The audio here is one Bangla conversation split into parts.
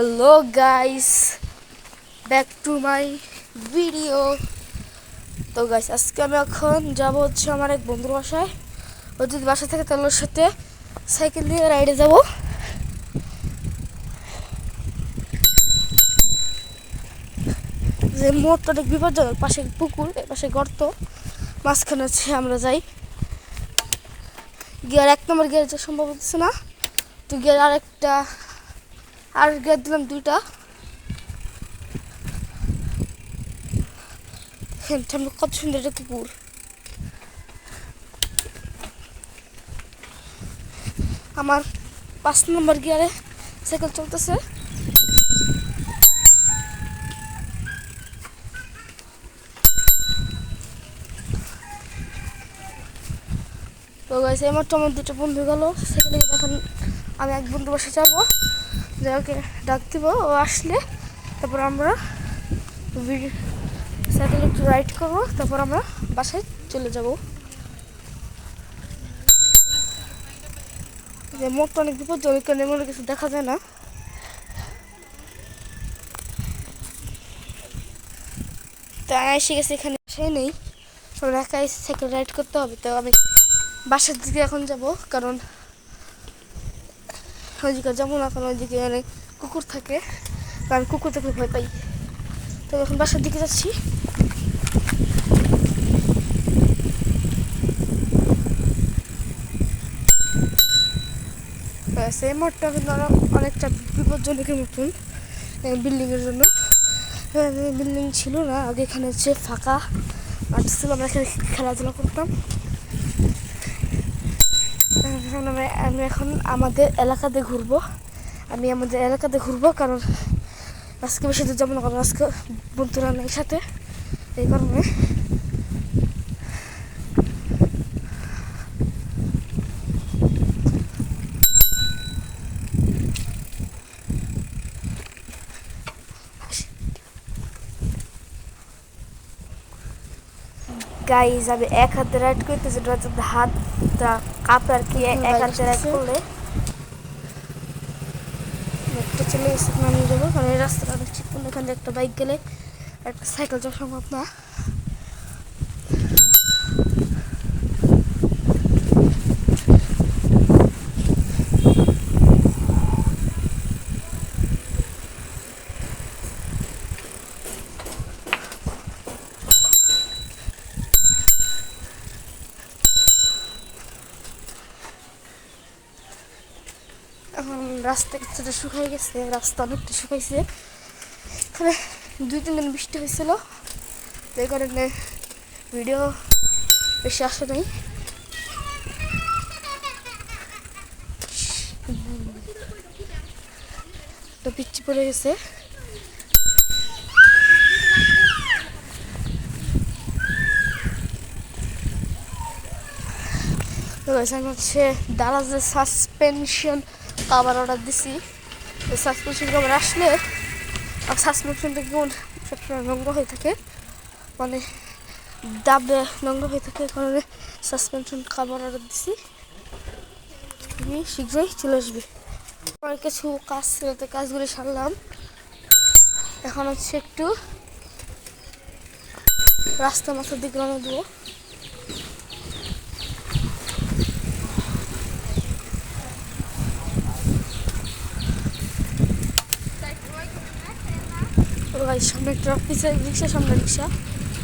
Hello guys, back to my video. তো গাইস, আজকে আমি এখন যাব হচ্ছে আমার এক বন্ধুর বাসায়। ও যদি বাসা থেকে তাহলে ওর সাথে সাইকেল দিয়ে রাইডে যাব। যে মোড়টা অনেক বিপজ্জনক, পাশে পুকুর, পাশে গর্ত, মাঝখানে হচ্ছে আমরা যাই। গিয়ার 1 নম্বর গিয়ার যা সম্ভব হচ্ছে না, তো গিয়ার আর গিয়ার দিলাম 2টা। কত সুন্দর একটা পুকুর। আমার 5 নম্বর গিয়ারে সাইকেল চলতেছে। তো গাইছে এইমাত্র আমার 2টা বন্ধু গেল সাইকেলে। এখন আমি এক বন্ধু বাসায় যাবো, যাকে ডাক দিব। ও আসলে তারপর আমরা সাইকেলে একটু রাইড করবো, তারপর আমরা বাসায় চলে যাব। যে মোড়টা অনেক বিপজ্জনক, কারণ এমন কিছু দেখা যায় না। তাই এসে গেছে, এখানে সে নেই, ওর একাই সাইকেল রাইড করতে হবে। তো আমি বাসার দিকে এখন যাব, কারণ ওইদিকে যাবো না, কারণ ওইদিকে অনেক কুকুর থাকে, কারণ কুকুর দেখলে ভয় পাই। তো এখন বাসার দিকে যাচ্ছি। সেই মোড়টা কিন্তু অনেকটা বিপজ্জনকের মতন বিল্ডিংয়ের জন্য। বিল্ডিং ছিল না আগে, এখানে হচ্ছে ফাঁকা মাঠ ছিল, আমরা এখানে খেলাধুলা করতাম। আমি এখন আমাদের এলাকাতে ঘুরবো, কারণ আজকে বেশি দূর যাবো না, কারণ আজকে বন্ধুরা নেই সাথে, এই কারণে। গাইজ, আমি এক হাতে রাইড করতেছি, হাতটা কাঁপে আর কি। এক হাতে রাইড করলে একটা চলে গেছে, নামিয়ে যাবো, কারণ এই রাস্তাটা অনেক চিকন। এখানে একটা বাইক গেলে একটা সাইকেল যাওয়া সম্ভব না। এখন রাস্তা কিছুটা শুকাই গেছে, রাস্তা অনেকটা শুকাইছে। এখানে 2-3 দিন বৃষ্টি হয়েছিল, তো এই কারণে ভিডিও বেশি আসে নাই। পিচ্ছি পড়ে গেছে। আমি হচ্ছে দারাজে সাসপেনশন কভার অর্ডার দিছি। সাসপেনশন কভার আসলে, সাসপেনশনটা কেমন সবসময় নোংরা হয়ে থাকে, মানে দাবে নোংরা হয়ে থাকে, কারণে সাসপেনশন কভার অর্ডার দিছি। শীঘ্রই চলে আসবে। আমার কিছু কাজ ছিল, তো কাজগুলো সারলাম। এখন হচ্ছে একটু রাস্তা মাথার দিকে রওনা দেবো। সামনে একটা রিক্সা, সামনে রিক্সা,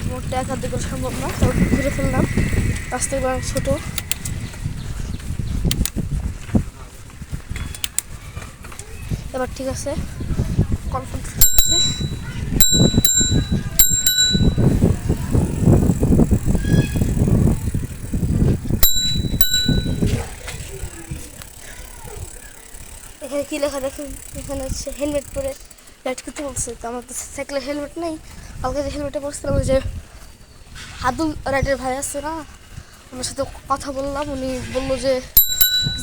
মোটটা এক হাত দিকে সম্ভব না, তো ঘুরে ফেললাম। রাস্তাগুলো অনেক ছোটো। এবার ঠিক আছে, কনফার্ম হচ্ছে। এখানে কী লেখা দেখুন, এখানে হচ্ছে হেলমেট পরে রাইড করতে বলছে। তো আমার তো সাইকেলের হেলমেট নেই। কালকে যে হেলমেটে পড়ছিলাম, ওই যে হাদুল রাইডের ভাই আছে না, ওনার সাথে কথা বললাম। উনি বললো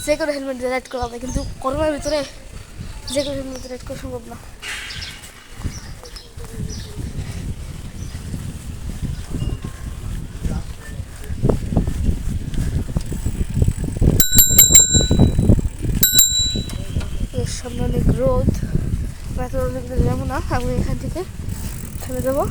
যে কোনো হেলমেট দিয়ে রাইড করা হবে, কিন্তু করোনার ভিতরে যে কোনো হেলমেট দিয়ে রাইড করা সম্ভব না। সামনে অনেক রোদ, এত যাবো না, আমি এখান থেকে চলে যাবো